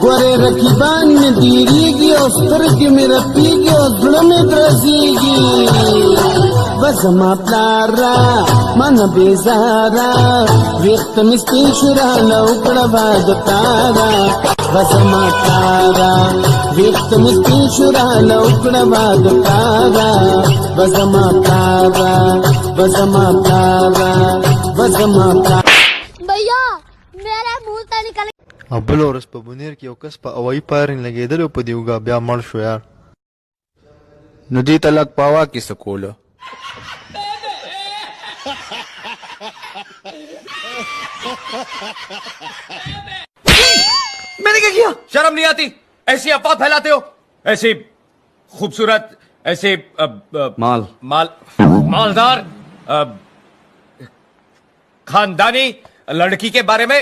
गोरे रकीबान में तीरेगी और स्तरगी में रपीगी और धुड़ में द्रसीगी वजमा प्लारा मन बेजारा व्यक्त मिस्ती शुरा लौकड़ा बाद तारा वजमा प्लारा व्यक्त मिस्ती शुरा लौकड़ा बाद तारा वजमा प्लारा वजमा प्लारा वजमा प्लारा भैया मेरा मुंह ته निकल ابل ورځ په بونیر کې یو کس په هوایي فایرنګ لګېدلی او په دې اوږه بیا مړ شو یار نو دې ته لږ په هوا کې څه کوله मैंने क्या किया? शर्म नहीं आती? ऐसी अफवाह फैलाते हो, ऐसी खूबसूरत, ऐसे मालदार खानदानी लड़की के बारे में।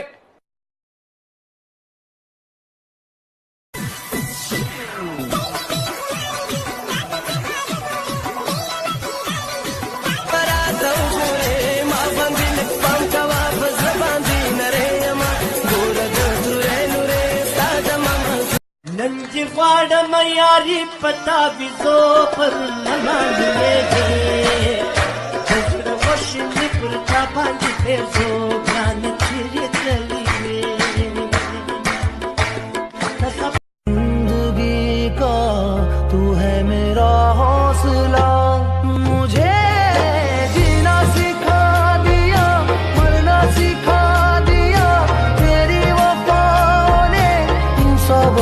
नंजी वाड़ मयारी पता भी तो पर लगे वशिनी पुरता भांजी फिर सो गान चिरी चली जिंदगी का तू है मेरा हौसला मुझे जीना सिखा दिया मरना सिखा दिया तेरी वफाओं ने इन सब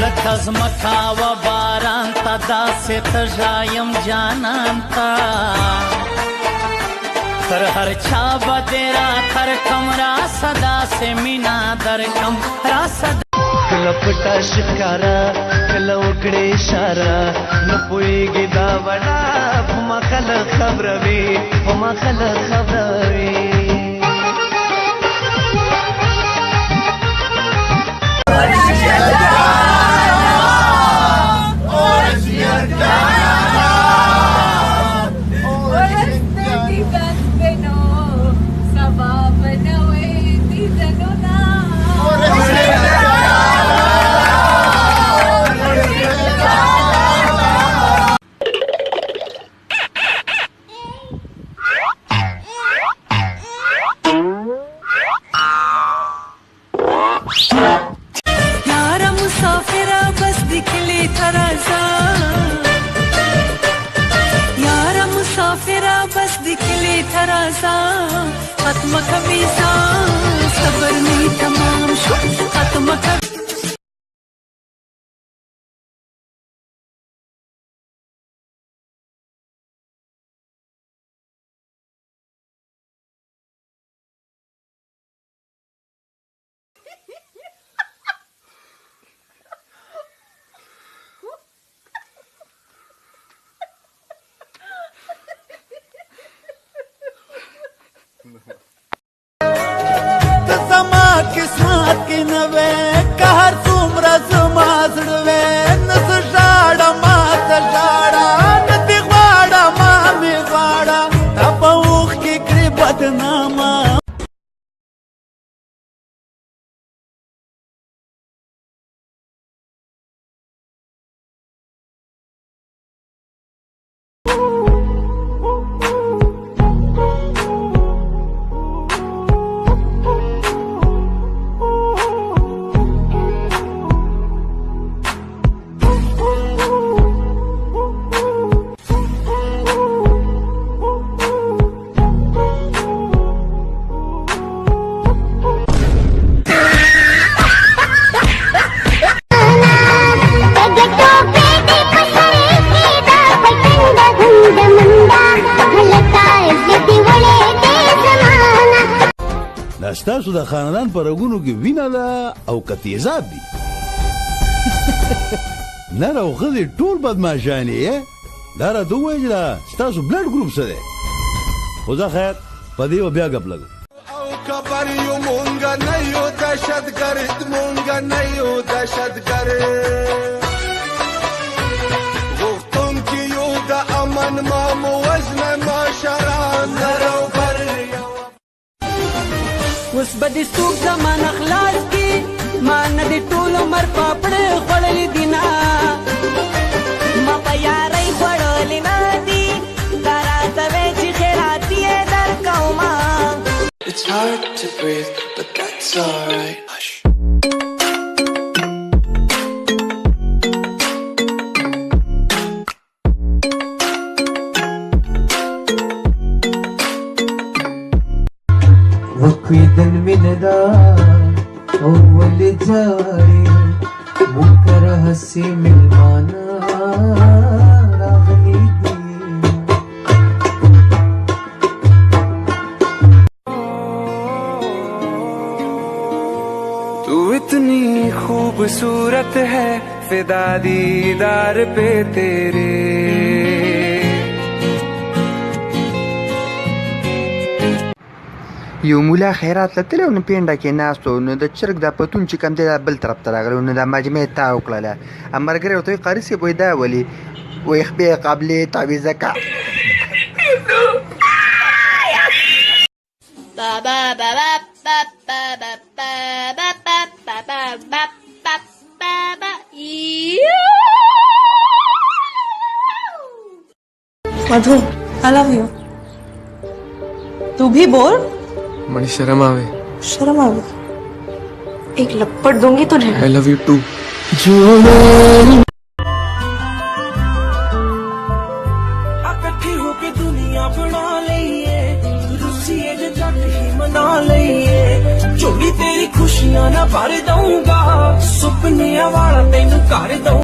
लखज मखावा बारांता दासे तजायम जानंता तर हर छाबा तेरा थर कमरा सदा से मीना दर कम रासद लपटा शिकारा लवकडे इशारा नपोएगी दावडा मखल खबरवी मखल खबरवी यारा मुसाफिरा बस दिखले थरासा यारा मुसाफिरा बस दिखले थरासा खत्म कमीसा सबर नहीं तमाम शो खत्म زما قسمت کې نوې قهر څومره زما زړوې نس ژاړه ما ته ژاړه نه دې غواړه ما مې غواړه تا په اوښ کې کړې بدنامه ستاسو د خاندان په رګونو کې وینه ده او که تیزاب دي نر او ښځې ټول بدماشان یې دا راته ووایه چې دا ستاسو بلډ ګروپ څه دی خو زه خیر په دې به بیا ګپ لګو او که بر یو مونږ نه یو दहशतगर्द मूंगा नहीं हूँ दहशतगर्द गुफ्तुम की युदा अमन मामू वजन माशरान नरोबर اوس به دې څوک زمانه خلاص کي ما نه دې ټول عمر پاپړې خوړلې دي نه ما په یارۍ خوړلې نه دي دا راته وې چې خیراتي یې درکومه It's hard to breathe, but that's alright. Hush. وکیدن میندا اول جاری مکر حسی ملمانا راغلی دی तू इतनी खूबसूरत है फिदा दीदार पे तेरे یو مولا خیرات لتلی نو پینډه کې ناستو نو د چرګ د پتون چې کم دی بل طرف ته راغلی نو د مجمع تا وکړله امرګری ورته قاری سی بوی دا ولی ویخ به قبل تعویذ کا मधु आई लव यू तू भी बोल मनी शर्म आवे शर्म आ गई एक लपट दूंगी तुझे आई लव यू टू इकट्ठी होके दुनिया बना लईए रूसी जट ही मना लईए चोरी तेरी खुशियां ना भर दूंगा सुपने वाला तेन कर दूं